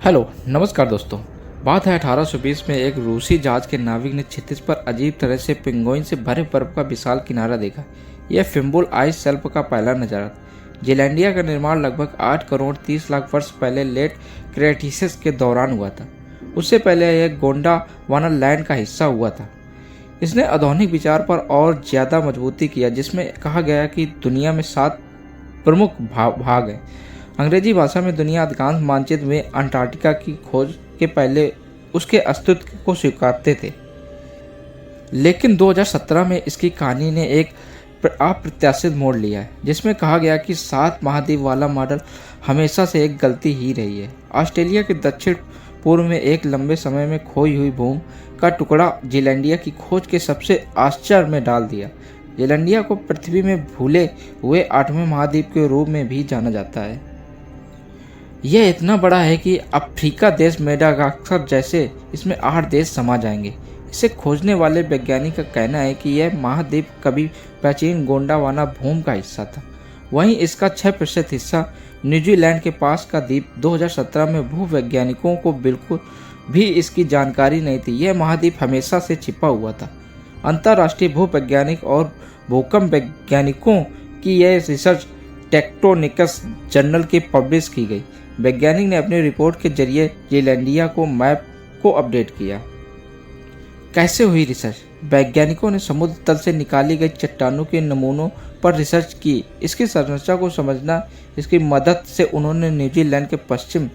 Hello नमस्कार दोस्तों। बात है 1820 में एक रूसी जहाज के नाविक ने क्षितिज पर अजीब तरह से पेंगुइन से भरे बर्फ का विशाल किनारा देखा। यह फिम्बुल आइस शेल्फ का पहला नजारा। जेलैंडिया का निर्माण लगभग 8 करोड़ 30 लाख वर्ष पहले लेट क्रेटिसिस के दौरान हुआ था। उससे पहले यह गोंडावाना लैंड का हिस्सा हुआ था। इसने आधुनिक विचार पर और ज्यादा मजबूती किया, जिसमें कहा गया कि दुनिया में 7 प्रमुख भाग हैं। अंग्रेजी भाषा में दुनिया अधिकांश मानचित्र में अंटार्कटिका की खोज के पहले उसके अस्तित्व को स्वीकारते थे, लेकिन 2017 में इसकी कहानी ने एक अप्रत्याशित मोड़ लिया है, जिसमें कहा गया कि 7 महाद्वीप वाला मॉडल हमेशा से एक गलती ही रही है। ऑस्ट्रेलिया के दक्षिण पूर्व में एक लंबे समय में खोई हुई भूमि का टुकड़ा जेलैंडिया की खोज के सबसे आश्चर्य में डाल दिया। जेलैंडिया को पृथ्वी में भूले हुए 8वें महाद्वीप के रूप में भी जाना जाता है। यह इतना बड़ा है कि अफ्रीका देश मेडागास्कर जैसे इसमें 8 देश समा जाएंगे। इसे खोजने वाले वैज्ञानिक का कहना है कि यह महाद्वीप कभी प्राचीन गोंडावाना भूमि का हिस्सा था। वहीं इसका 6% हिस्सा न्यूजीलैंड के पास का द्वीप। 2017 में भूवैज्ञानिकों को बिल्कुल भी इसकी जानकारी नहीं थी। यह महाद्वीप हमेशा से छिपा हुआ था। अंतर्राष्ट्रीय भूवैज्ञानिक और भूकंप वैज्ञानिकों की यह रिसर्च टेक्टोनिकस जर्नल की पब्लिश की गई। वैज्ञानिक ने अपनी रिपोर्ट के जरिए जेलैंडिया को मैप को अपडेट किया। कैसे हुई रिसर्च? वैज्ञानिकों ने समुद्र तल से निकाली गई चट्टानों के नमूनों पर रिसर्च की। इसकी संरचना को समझना इसकी मदद से उन्होंने न्यूजीलैंड के पश्चिम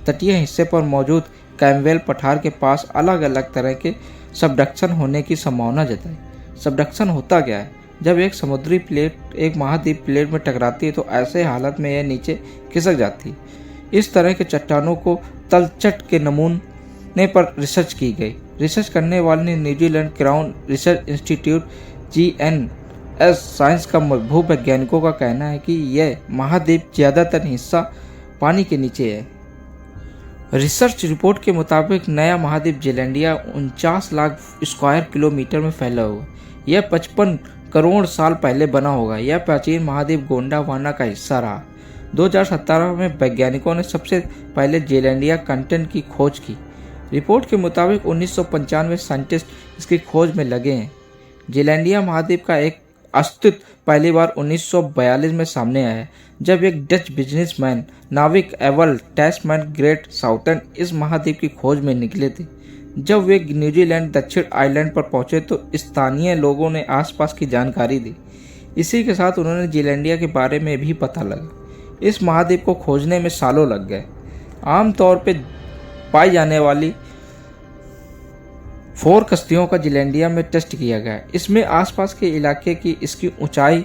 तटीय हिस्से पर मौजूद कैम्पबेल पठार के पास अलग अलग तरह के सबडक्शन होने की संभावना जताई। सबडक्शन होता क्या है? जब एक समुद्री प्लेट एक महाद्वीप प्लेट में टकराती है तो ऐसे हालत में यह नीचे खिसक जाती है। इस तरह के चट्टानों को तलछट के नमूने पर रिसर्च की गई। रिसर्च करने वाले ने New Zealand crown research institute GNS science का भूवैज्ञानिकों का कहना है कि यह महाद्वीप ज्यादातर हिस्सा पानी के नीचे है। रिसर्च रिपोर्ट के मुताबिक नया महाद्वीप जेलैंडिया 49 लाख स्क्वायर किलोमीटर में फैला हुआ। यह 55 करोड़ साल पहले बना होगा। यह प्राचीन महाद्वीप गोंडावाना का हिस्सा रहा। 2017 में वैज्ञानिकों ने सबसे पहले जेलैंडिया कंटेंट की खोज की। रिपोर्ट के मुताबिक 1995 साइंटिस्ट इसकी खोज में लगे हैं। जेलैंडिया महाद्वीप का एक अस्तित्व पहली बार 1942 में सामने आया, जब एक डच बिजनेसमैन नाविक एवल टैस्मैन ग्रेट साउथर्न इस महाद्वीप की खोज में निकले थे। जब वे न्यूजीलैंड दक्षिण आइलैंड पर पहुंचे तो स्थानीय लोगों ने आसपास की जानकारी दी। इसी के साथ उन्होंने जेलैंडिया के बारे में भी पता लगा। इस महाद्वीप को खोजने में सालों लग गए। आमतौर पर पाई जाने वाली 4 कश्तियों का जेलैंडिया में टेस्ट किया गया। इसमें आसपास के इलाके की इसकी ऊंचाई,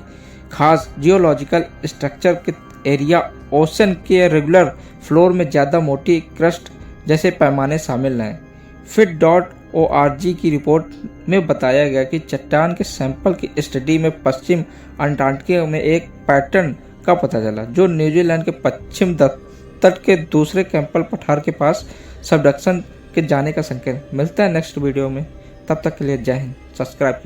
खास जियोलॉजिकल स्ट्रक्चर के एरिया, ओशन के रेगुलर फ्लोर में ज़्यादा मोटी क्रस्ट जैसे पैमाने शामिल हैं। fit.org की रिपोर्ट में बताया गया कि चट्टान के सैंपल की स्टडी में पश्चिम अंटार्कटिका में एक पैटर्न का पता चला, जो न्यूजीलैंड के पश्चिम तट के दूसरे कैम्पबेल पठार के पास सबडक्शन के जाने का संकेत। मिलता है नेक्स्ट वीडियो में, तब तक के लिए जय हिंद। सब्सक्राइब कीजिए।